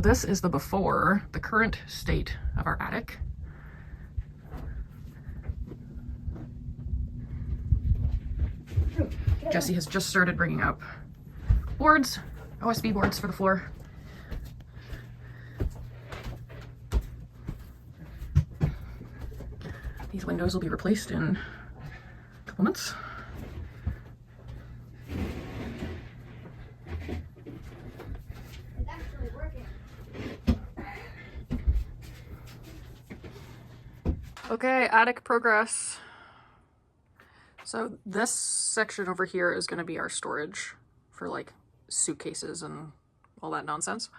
So this is the before, the current state of our attic. Jesse has just started bringing up boards, OSB boards for the floor. These windows will be replaced in a couple months. It's actually working. Okay, attic progress. So this section over here is going to be our storage for like suitcases and all that nonsense.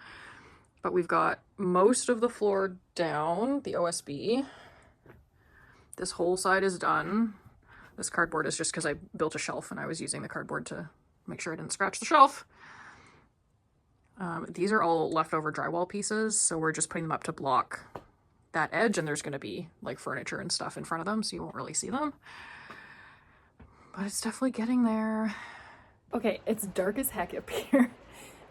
But we've got most of the floor down, the OSB. This whole side is done. This cardboard is just because I built a shelf and I was using the cardboard to make sure I didn't scratch the shelf. These are all leftover drywall pieces, so we're just putting them up to block that edge, and there's going to be like furniture and stuff in front of them, so you won't really see them. But it's definitely getting there. Okay, it's dark as heck up here.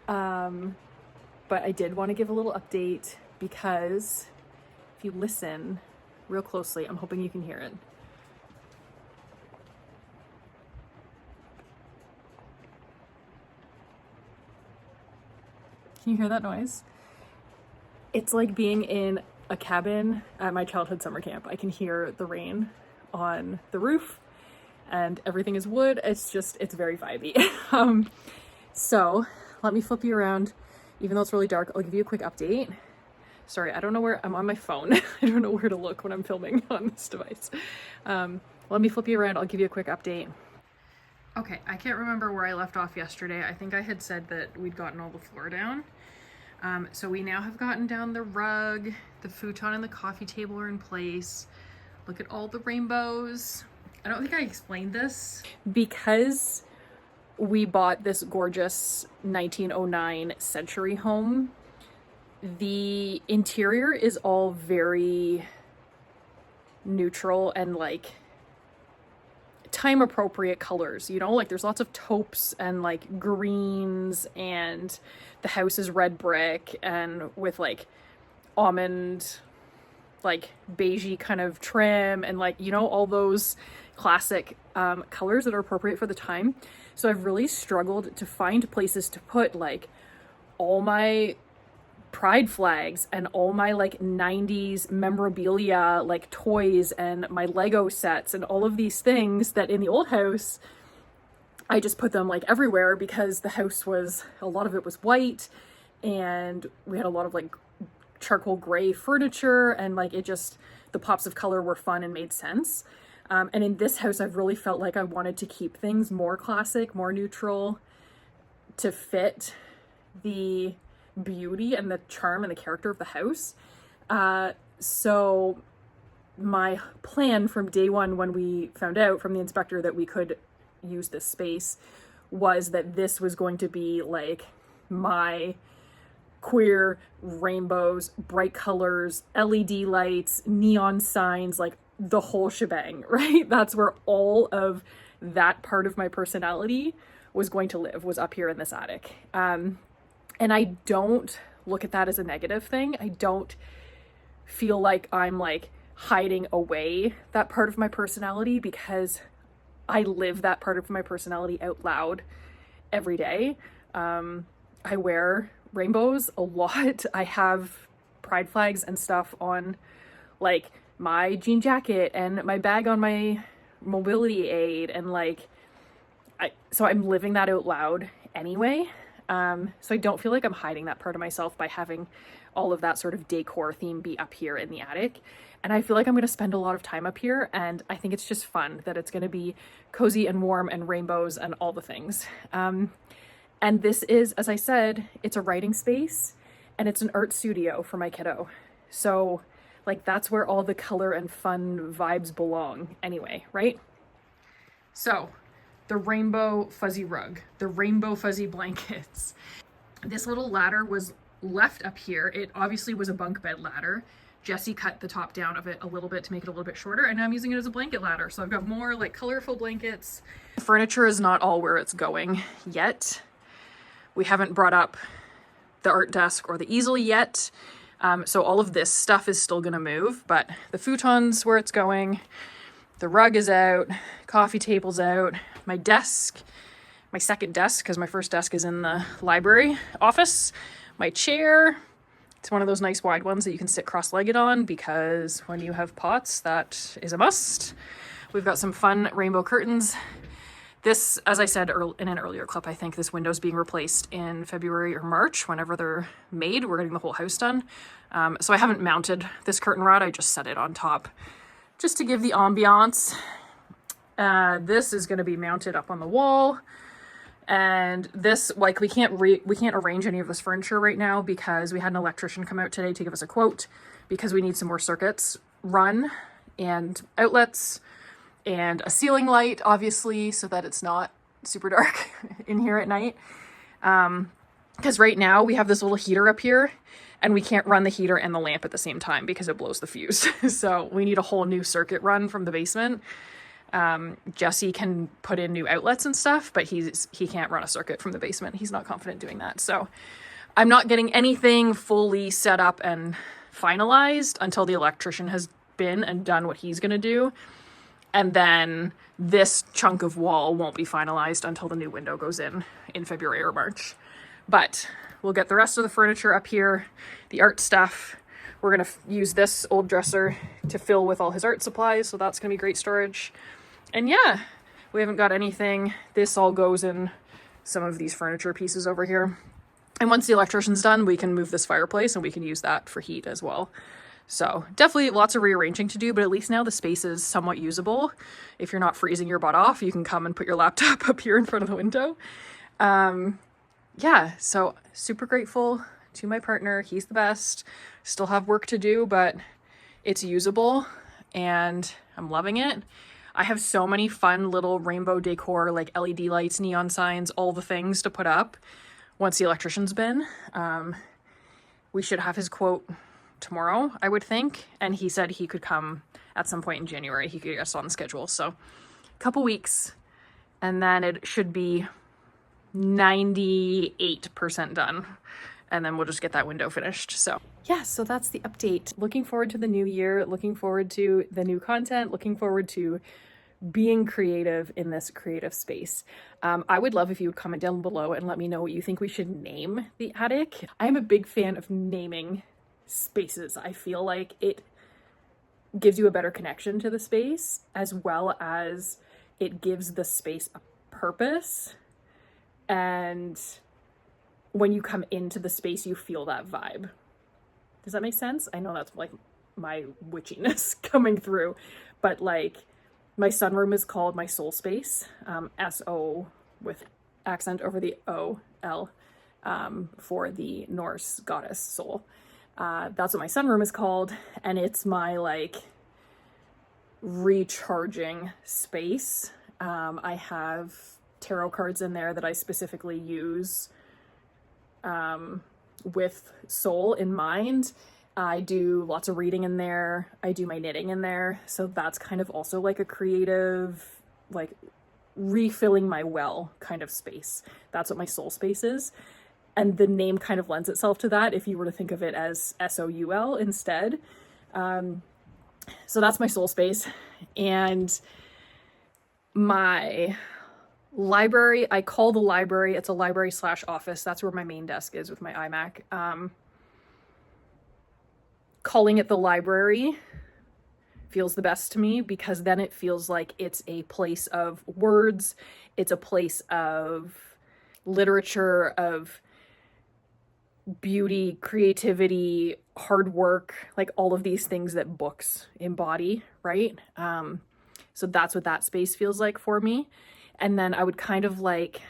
But I did want to give a little update because if you listen real closely, I'm hoping you can hear it. Can you hear that noise? It's like being in a cabin at my childhood summer camp. I can hear the rain on the roof and everything is wood. It's very vibey. So let me flip you around. Even though it's really dark, I'll give you a quick update. Sorry, I don't know where, I'm on my phone. I don't know where to look when I'm filming on this device. Let me flip you around. I'll give you a quick update. Okay, I can't remember where I left off yesterday. I think I had said that we'd gotten all the floor down. So we now have gotten down the rug, the futon and the coffee table are in place. Look at all the rainbows. I don't think I explained this. Because we bought this gorgeous 1909 Century home, the interior is all very neutral and like time appropriate colors, you know, like there's lots of taupes and like greens, and the house is red brick and with like almond like beigey kind of trim and like, you know, all those classic colors that are appropriate for the time. So I've really struggled to find places to put like all my pride flags and all my like 90s memorabilia, like toys and my Lego sets and all of these things that in the old house, I just put them like everywhere because the house was, a lot of it was white and we had a lot of like charcoal gray furniture and like it just, the pops of color were fun and made sense. And in this house, I've really felt like I wanted to keep things more classic, more neutral to fit the beauty and the charm and the character of the house. So my plan from day one when we found out from the inspector that we could use this space was that this was going to be like my queer rainbows, bright colors, LED lights, neon signs, like the whole shebang, right? That's where all of that part of my personality was going to live, was up here in this attic. And I don't look at that as a negative thing. I don't feel like I'm like hiding away that part of my personality because I live that part of my personality out loud every day. I wear rainbows a lot. I have pride flags and stuff on like my jean jacket and my bag on my mobility aid and like so I'm living that out loud anyway. So I don't feel like I'm hiding that part of myself by having all of that sort of decor theme be up here in the attic. And I feel like I'm going to spend a lot of time up here, and I think it's just fun that it's going to be cozy and warm and rainbows and all the things. And this is, as I said, it's a writing space and it's an art studio for my kiddo. So like that's where all the color and fun vibes belong anyway, right? So the rainbow fuzzy rug, the rainbow fuzzy blankets. This little ladder was left up here. It obviously was a bunk bed ladder. Jesse cut the top down of it a little bit to make it a little bit shorter, and now I'm using it as a blanket ladder. So I've got more like colorful blankets. Furniture is not all where it's going yet. We haven't brought up the art desk or the easel yet. So all of this stuff is still gonna move, but the futon's where it's going. The rug is out, coffee table's out, my desk, my second desk, because my first desk is in the library office, my chair. It's one of those nice wide ones that you can sit cross-legged on, because when you have pots, that is a must. We've got some fun rainbow curtains. This, as I said in an earlier clip, I think this window's being replaced in February or March, whenever they're made. We're getting the whole house done. So I haven't mounted this curtain rod, I just set it on top just to give the ambiance. This is gonna be mounted up on the wall. And this, like, we can't arrange any of this furniture right now because we had an electrician come out today to give us a quote, because we need some more circuits run and outlets and a ceiling light, obviously, so that it's not super dark in here at night. Because right now we have this little heater up here and we can't run the heater and the lamp at the same time because it blows the fuse. So we need a whole new circuit run from the basement. Jesse can put in new outlets and stuff, but he can't run a circuit from the basement. He's not confident doing that. So I'm not getting anything fully set up and finalized until the electrician has been and done what he's going to do. And then this chunk of wall won't be finalized until the new window goes in February or March. But we'll get the rest of the furniture up here, the art stuff. We're going to use this old dresser to fill with all his art supplies, so that's going to be great storage. And yeah, we haven't got anything. This all goes in some of these furniture pieces over here. And once the electrician's done, we can move this fireplace and we can use that for heat as well. So definitely lots of rearranging to do, but at least now the space is somewhat usable. If you're not freezing your butt off, you can come and put your laptop up here in front of the window. Yeah, so super grateful to my partner. He's the best. Still have work to do, but it's usable and I'm loving it. I have so many fun little rainbow decor, like LED lights, neon signs, all the things to put up once the electrician's been. We should have his quote tomorrow, I would think. And he said he could come at some point in January. He could get us on the schedule. So a couple weeks and then it should be 98% done. And then we'll just get that window finished. So yeah, so that's the update. Looking forward to the new year, looking forward to the new content, looking forward to being creative in this creative space. I would love if you would comment down below and let me know what you think we should name the attic. I'm a big fan of naming spaces. I feel like it gives you a better connection to the space, as well as it gives the space a purpose. And when you come into the space, you feel that vibe. Does that make sense? I know that's like my witchiness coming through, but like my sunroom is called my soul space, S-O with accent over the O-L, for the Norse goddess soul. That's what my sunroom is called, and it's my like recharging space. I have tarot cards in there that I specifically use with soul in mind. I do lots of reading in there. I do my knitting in there. So that's kind of also like a creative, like refilling my well kind of space. That's what my soul space is. And the name kind of lends itself to that if you were to think of it as S-O-U-L instead. So that's my soul space. And my library, I call the library, it's a library / office. That's where my main desk is with my iMac. Calling it the library feels the best to me, because then it feels like it's a place of words, it's a place of literature, of beauty, creativity, hard work, like all of these things that books embody, right? So that's what that space feels like for me. And then I would kind of like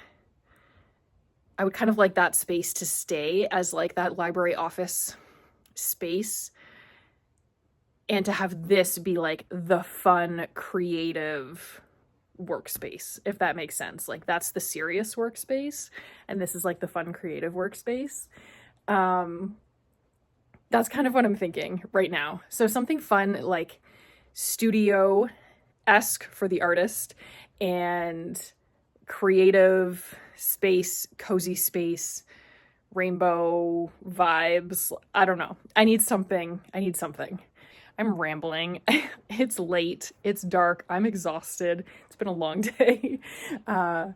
that space to stay as like that library office space, and to have this be like the fun, creative workspace, if that makes sense. Like that's the serious workspace, and this is like the fun, creative workspace. That's kind of what I'm thinking right now. So something fun, like studio-esque for the artist, and creative space, cozy space, rainbow vibes. I don't know. I need something. I'm rambling. It's late. It's dark. I'm exhausted. It's been a long day. I'll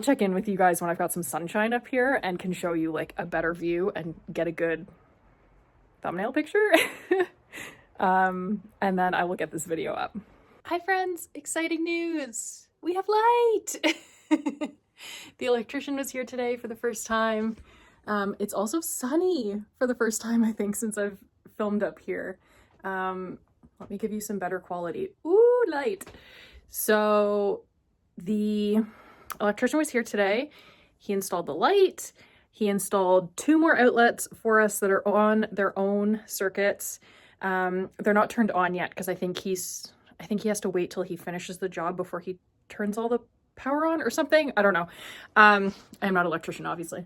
check in with you guys when I've got some sunshine up here and can show you like a better view and get a good thumbnail picture. And then I will get this video up. Hi friends, exciting news. We have light. The electrician was here today for the first time. It's also sunny for the first time, I think, since I've filmed up here. Let me give you some better quality. Ooh, light. So the electrician was here today. He installed the light. He installed 2 more outlets for us that are on their own circuits. They're not turned on yet because I think he has to wait till he finishes the job before he turns all the power on or something. I don't know. I'm not an electrician, obviously.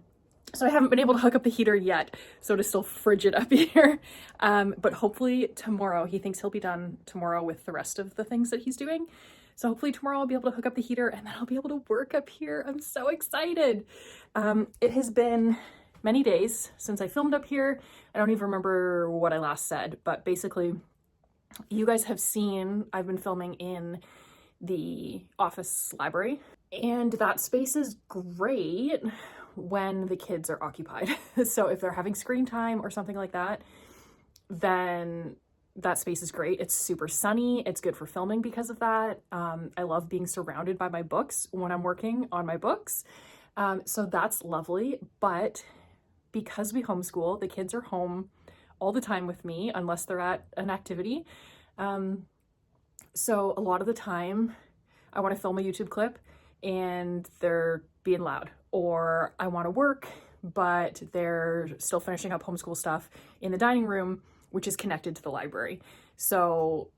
So I haven't been able to hook up the heater yet, so it is still frigid up here. But hopefully tomorrow, he thinks he'll be done tomorrow with the rest of the things that he's doing. So hopefully tomorrow I'll be able to hook up the heater and then I'll be able to work up here. I'm so excited. It has been many days since I filmed up here. I don't even remember what I last said, but basically you guys have seen I've been filming in the office library, and that space is great when the kids are occupied. So if they're having screen time or something like that, then that space is great. It's super sunny. It's good for filming because of that. I love being surrounded by my books when I'm working on my books. So that's lovely. But because we homeschool, the kids are home all the time with me unless they're at an activity. So a lot of the time I want to film a YouTube clip and they're being loud, or I want to work, but they're still finishing up homeschool stuff in the dining room, which is connected to the library. So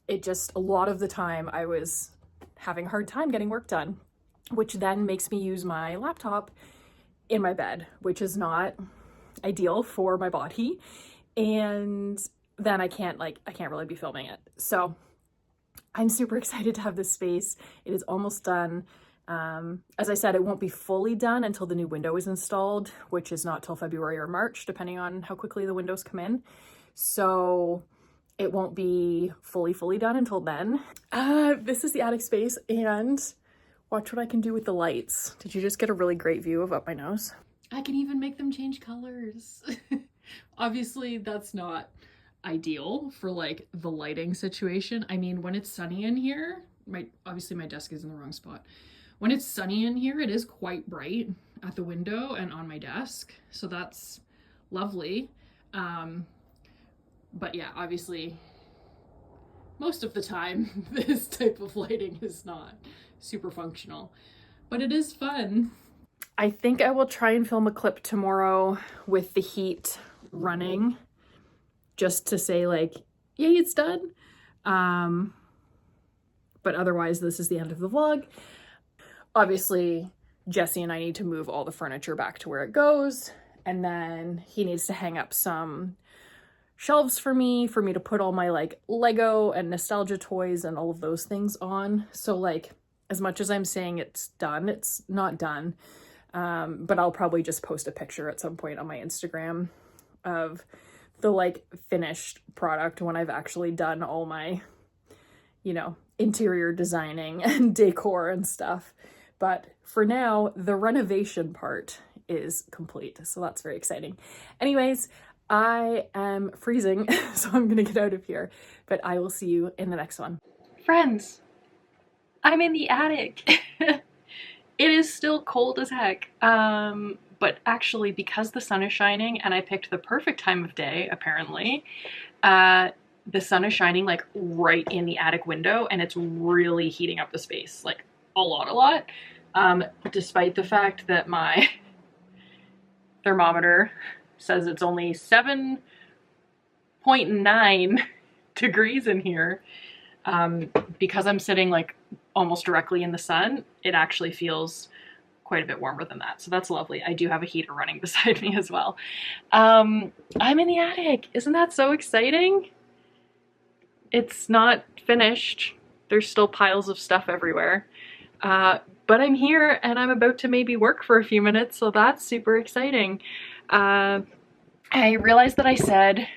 it just, a lot of the time I was having a hard time getting work done, which then makes me use my laptop in my bed, which is not ideal for my body. And then I can't really be filming it. So I'm super excited to have this space. It is almost done. As I said, it won't be fully done until the new window is installed, which is not till February or March, depending on how quickly the windows come in. So it won't be fully done until then. This is the attic space, and watch what I can do with the lights. Did you just get a really great view of up my nose? I can even make them change colors. Obviously, that's not ideal for like the lighting situation. I mean, when it's sunny in here, obviously my desk is in the wrong spot. When it's sunny in here, it is quite bright at the window and on my desk. So that's lovely. But yeah, obviously most of the time this type of lighting is not super functional, but it is fun. I think I will try and film a clip tomorrow with the heat running, just to say like, yay, it's done. But otherwise, this is the end of the vlog. Obviously, Jesse and I need to move all the furniture back to where it goes. And then he needs to hang up some shelves for me to put all my like Lego and nostalgia toys and all of those things on. So like, as much as I'm saying it's done, it's not done. But I'll probably just post a picture at some point on my Instagram of the like finished product when I've actually done all my, you know, interior designing and decor and stuff. But for now, the renovation part is complete. So that's very exciting. Anyways, I am freezing, so I'm gonna get out of here, but I will see you in the next one. Friends, I'm in the attic. It is still cold as heck. But actually, because the sun is shining and I picked the perfect time of day, apparently, the sun is shining like right in the attic window and it's really heating up the space, like a lot. Despite the fact that my thermometer says it's only 7.9 degrees in here, because I'm sitting like almost directly in the sun, it actually feels quite a bit warmer than that. So that's lovely. I do have a heater running beside me as well. I'm in the attic. Isn't that so exciting? It's not finished. There's still piles of stuff everywhere. But but I'm here and I'm about to maybe work for a few minutes, so that's super exciting. I realized that I said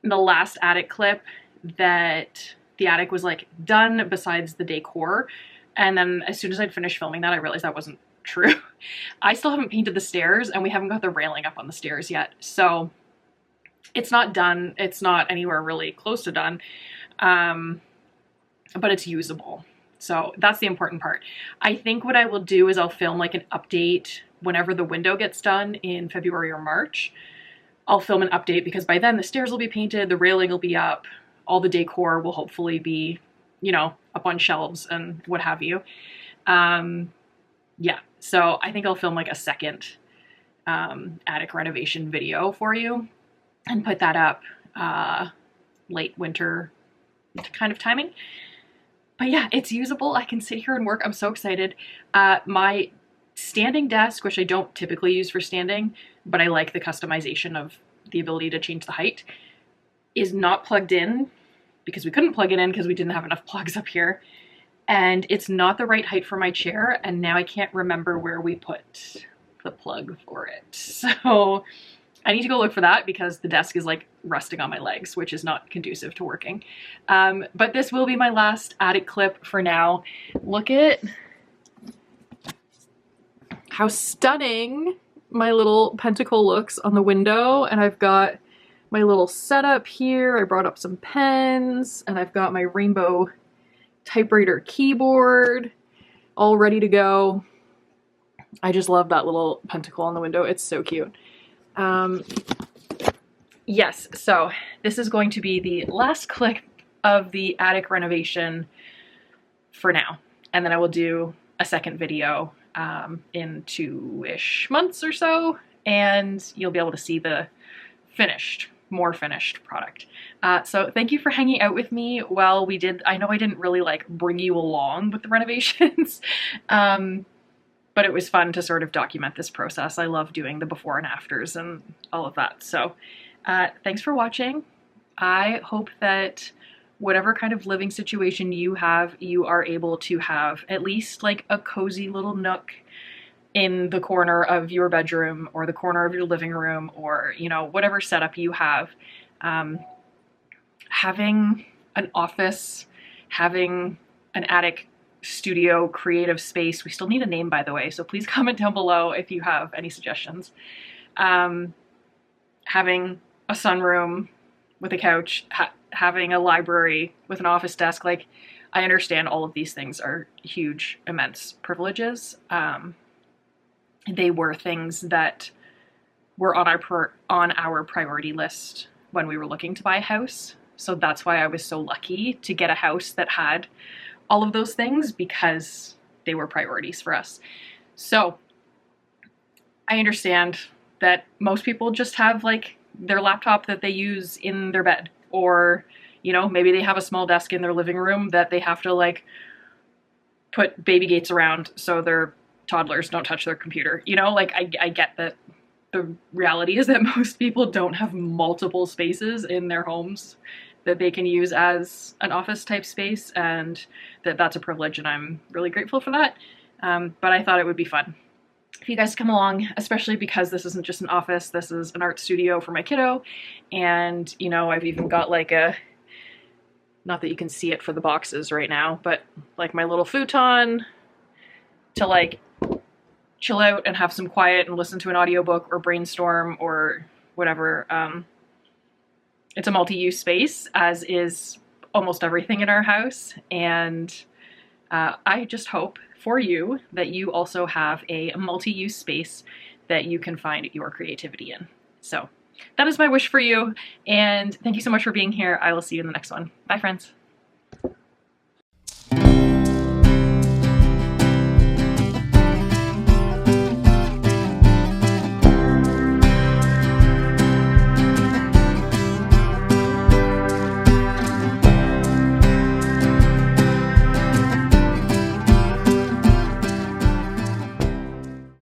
in the last attic clip that the attic was like done besides the decor, and then as soon as I'd finished filming that, I realized that wasn't true. I still haven't painted the stairs and we haven't got the railing up on the stairs yet, so it's not done. It's not anywhere really close to done, but it's usable. So that's the important part. I think what I will do is I'll film like an update whenever the window gets done in February or March. I'll film an update because by then the stairs will be painted, the railing will be up, all the decor will hopefully be, you know, up on shelves and what have you. Yeah, so I think I'll film like a second attic renovation video for you and put that up late winter kind of timing. But yeah, it's usable. I can sit here and work. I'm so excited. My standing desk, which I don't typically use for standing, but I like the customization of the ability to change the height, is not plugged in because we couldn't plug it in because we didn't have enough plugs up here. And it's not the right height for my chair, and now I can't remember where we put the plug for it. So I need to go look for that because the desk is like resting on my legs, which is not conducive to working. But this will be my last attic clip for now. Look at how stunning my little pentacle looks on the window, and I've got my little setup here. I brought up some pens, and I've got my rainbow typewriter keyboard all ready to go. I just love that little pentacle on the window. It's so cute. Yes, so this is going to be the last clip of the attic renovation for now, and then I will do a second video in 2-ish months or so, and you'll be able to see the more finished product. So thank you for hanging out with me while we did, I know I didn't really like bring you along with the renovations, but it was fun to sort of document this process. I love doing the before and afters and all of that. So thanks for watching. I hope that whatever kind of living situation you have, you are able to have at least like a cozy little nook in the corner of your bedroom or the corner of your living room, or, you know, whatever setup you have. Having an office, having an attic studio creative space. We still need a name, by the way, so please comment down below if you have any suggestions. Having a sunroom with a couch, having a library with an office desk, like, I understand all of these things are huge, immense privileges. They were things that were on our priority list when we were looking to buy a house. So that's why I was so lucky to get a house that had all of those things, because they were priorities for us. So I understand that most people just have like their laptop that they use in their bed, or, you know, maybe they have a small desk in their living room that they have to like put baby gates around so their toddlers don't touch their computer. You know, like I get that the reality is that most people don't have multiple spaces in their homes that they can use as an office type space, and that's a privilege, and I'm really grateful for that. But I thought it would be fun if you guys come along, especially because this isn't just an office, this is an art studio for my kiddo. And, you know, I've even got like a, not that you can see it for the boxes right now, but like my little futon to like chill out and have some quiet and listen to an audiobook or brainstorm or whatever. It's a multi-use space, as is almost everything in our house. And I just hope for you that you also have a multi-use space that you can find your creativity in. So that is my wish for you. And thank you so much for being here. I will see you in the next one. Bye, friends.